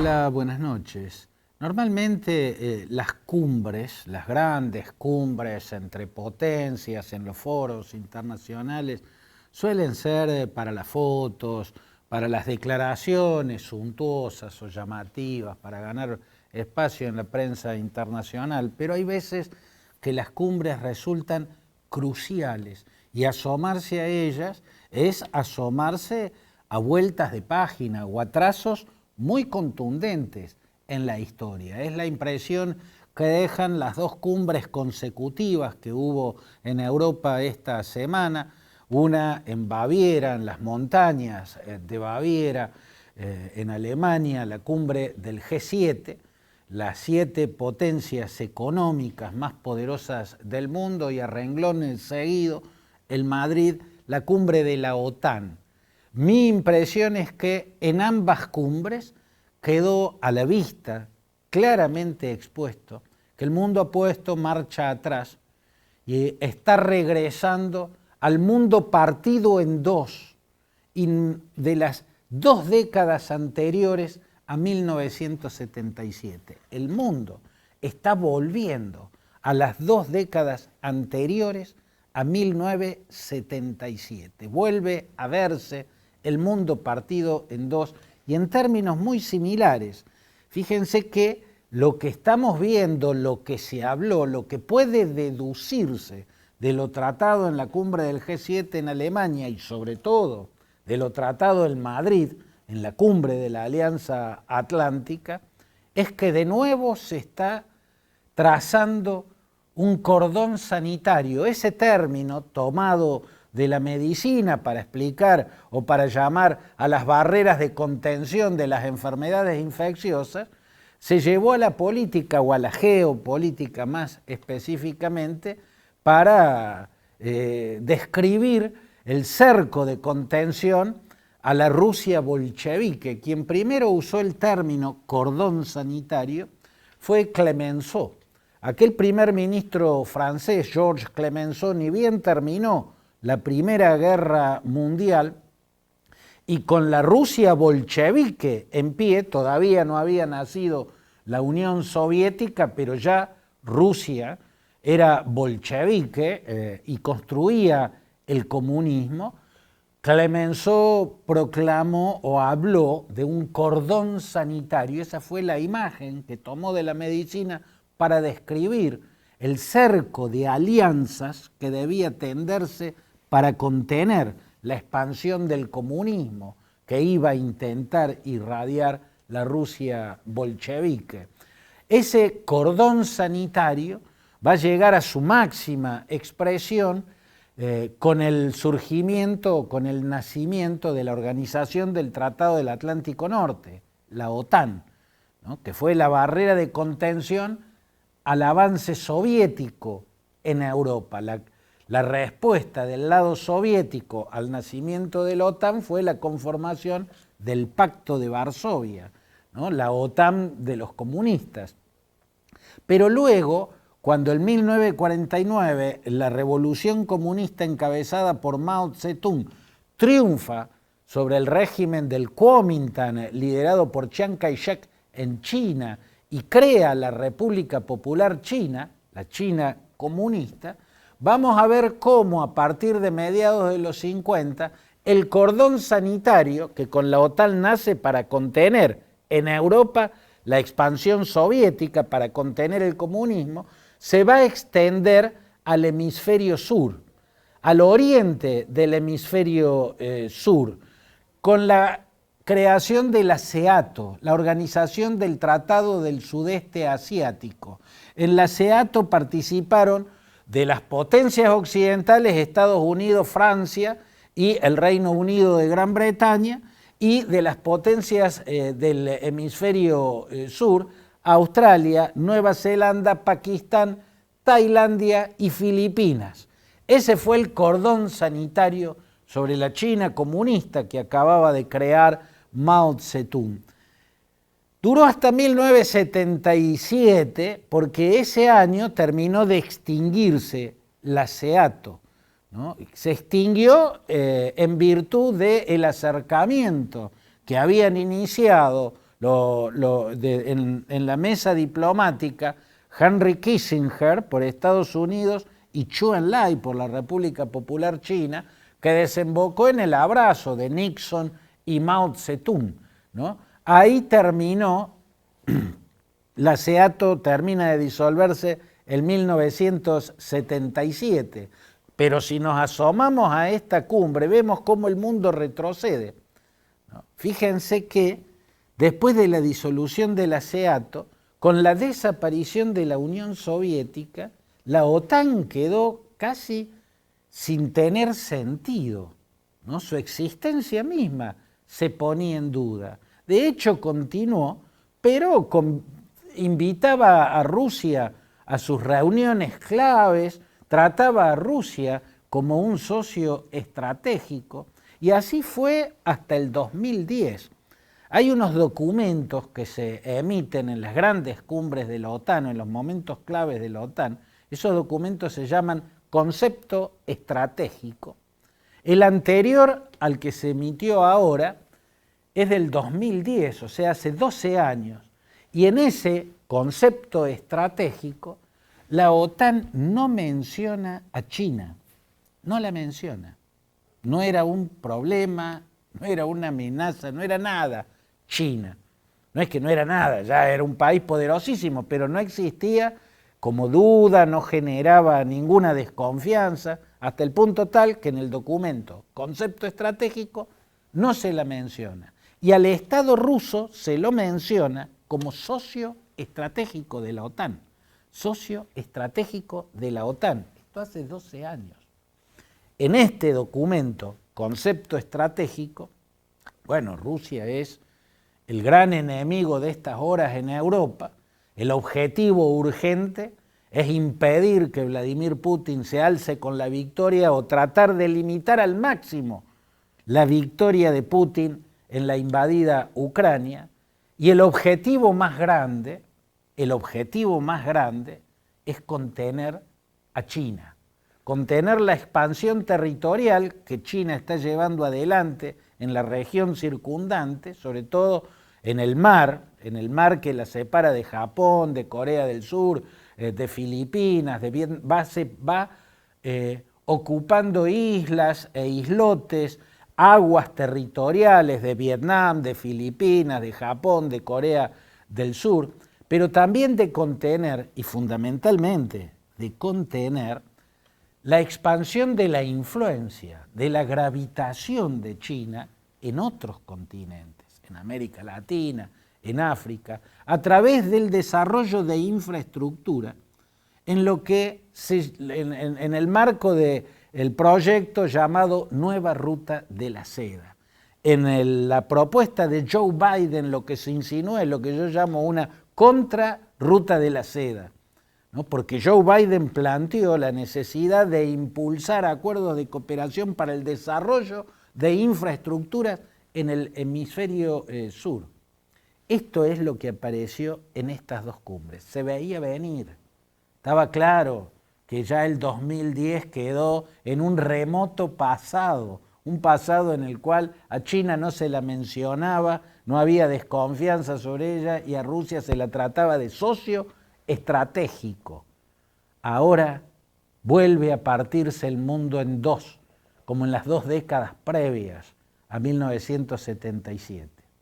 Hola, buenas noches. Normalmente las cumbres, las grandes cumbres entre potencias en los foros internacionales, suelen ser para las fotos, para las declaraciones suntuosas o llamativas, para ganar espacio en la prensa internacional, pero hay veces que las cumbres resultan cruciales y asomarse a ellas es asomarse a vueltas de página o a trazos muy contundentes en la historia. Es la impresión que dejan las dos cumbres consecutivas que hubo en Europa esta semana, una en Baviera, en las montañas de Baviera, en Alemania, la cumbre del G7, las 7 potencias económicas más poderosas del mundo, y a renglones seguido, el Madrid, la cumbre de la OTAN. Mi impresión es que en ambas cumbres quedó a la vista, claramente expuesto, que el mundo ha puesto marcha atrás y está regresando al mundo partido en dos, de las 2 décadas anteriores a 1977. El mundo está volviendo a las 2 décadas anteriores a 1977. Vuelve a verse el mundo partido en dos y en términos muy similares. Fíjense que lo que estamos viendo, lo que se habló, lo que puede deducirse de lo tratado en la cumbre del G7 en Alemania y sobre todo de lo tratado en Madrid, en la cumbre de la Alianza Atlántica, es que de nuevo se está trazando un cordón sanitario. Ese término tomado de la medicina para explicar o para llamar a las barreras de contención de las enfermedades infecciosas, se llevó a la política o a la geopolítica más específicamente para describir el cerco de contención a la Rusia bolchevique. Quien primero usó el término cordón sanitario fue Clemenceau. Aquel primer ministro francés, Georges Clemenceau, ni bien terminó la Primera Guerra Mundial y con la Rusia bolchevique en pie, todavía no había nacido la Unión Soviética, pero ya Rusia era bolchevique y construía el comunismo. Clemenceau proclamó o habló de un cordón sanitario. Esa fue la imagen que tomó de la medicina para describir el cerco de alianzas que debía tenderse para contener la expansión del comunismo que iba a intentar irradiar la Rusia bolchevique. Ese cordón sanitario va a llegar a su máxima expresión con el surgimiento, con el nacimiento de la Organización del Tratado del Atlántico Norte, la OTAN, ¿no?, que fue la barrera de contención al avance soviético en Europa. La respuesta del lado soviético al nacimiento de la OTAN fue la conformación del Pacto de Varsovia, ¿no?, la OTAN de los comunistas. Pero luego, cuando en 1949 la revolución comunista encabezada por Mao Zedong triunfa sobre el régimen del Kuomintang liderado por Chiang Kai-shek en China y crea la República Popular China, la China comunista, vamos a ver cómo a partir de mediados de los 50 el cordón sanitario, que con la OTAN nace para contener en Europa la expansión soviética, para contener el comunismo, se va a extender al hemisferio sur, al oriente del hemisferio sur, con la creación de la CEATO, la Organización del Tratado del Sudeste Asiático. En la CEATO participaron de las potencias occidentales Estados Unidos, Francia y el Reino Unido de Gran Bretaña, y de las potencias del hemisferio sur, Australia, Nueva Zelanda, Pakistán, Tailandia y Filipinas. Ese fue el cordón sanitario sobre la China comunista que acababa de crear Mao Zedong. Duró hasta 1977 porque ese año terminó de extinguirse la CEATO, ¿no? Se extinguió en virtud del acercamiento que habían iniciado en la mesa diplomática, Henry Kissinger por Estados Unidos y Zhou Enlai por la República Popular China, que desembocó en el abrazo de Nixon y Mao Zedong, ¿no? Ahí terminó, la CEATO termina de disolverse en 1977, pero si nos asomamos a esta cumbre vemos cómo el mundo retrocede, ¿no? Fíjense que después de la disolución de la CEATO, con la desaparición de la Unión Soviética, la OTAN quedó casi sin tener sentido, ¿no? Su existencia misma se ponía en duda. De hecho, continuó, pero invitaba a Rusia a sus reuniones claves, trataba a Rusia como un socio estratégico, y así fue hasta el 2010. Hay unos documentos que se emiten en las grandes cumbres de la OTAN, en los momentos claves de la OTAN. Esos documentos se llaman concepto estratégico. El anterior al que se emitió ahora es del 2010, o sea, hace 12 años. Y en ese concepto estratégico, la OTAN no menciona a China, no la menciona. No era un problema, no era una amenaza, no era nada China. No es que no era nada, ya era un país poderosísimo, pero no existía como duda, no generaba ninguna desconfianza, hasta el punto tal que en el documento concepto estratégico no se la menciona. Y al Estado ruso se lo menciona como socio estratégico de la OTAN. Socio estratégico de la OTAN. Esto hace 12 años. En este documento, concepto estratégico, bueno, Rusia es el gran enemigo de estas horas en Europa. El objetivo urgente es impedir que Vladimir Putin se alce con la victoria o tratar de limitar al máximo la victoria de Putin en la invadida Ucrania. Y el objetivo más grande es contener a China, contener la expansión territorial que China está llevando adelante en la región circundante, sobre todo en el mar que la separa de Japón, de Corea del Sur, de Filipinas, va ocupando islas e islotes, aguas territoriales de Vietnam, de Filipinas, de Japón, de Corea del Sur, pero también de contener, y fundamentalmente de contener, la expansión de la influencia, de la gravitación de China en otros continentes, en América Latina, en África, a través del desarrollo de infraestructura, en el marco del proyecto llamado Nueva Ruta de la Seda. La propuesta de Joe Biden, lo que se insinúa es lo que yo llamo una contrarruta de la seda, ¿no? Porque Joe Biden planteó la necesidad de impulsar acuerdos de cooperación para el desarrollo de infraestructuras en el hemisferio sur. Esto es lo que apareció en estas dos cumbres. Se veía venir. Estaba claro que ya el 2010 quedó en un remoto pasado, un pasado en el cual a China no se la mencionaba, no había desconfianza sobre ella y a Rusia se la trataba de socio estratégico. Ahora vuelve a partirse el mundo en dos, como en las 2 décadas previas a 1977.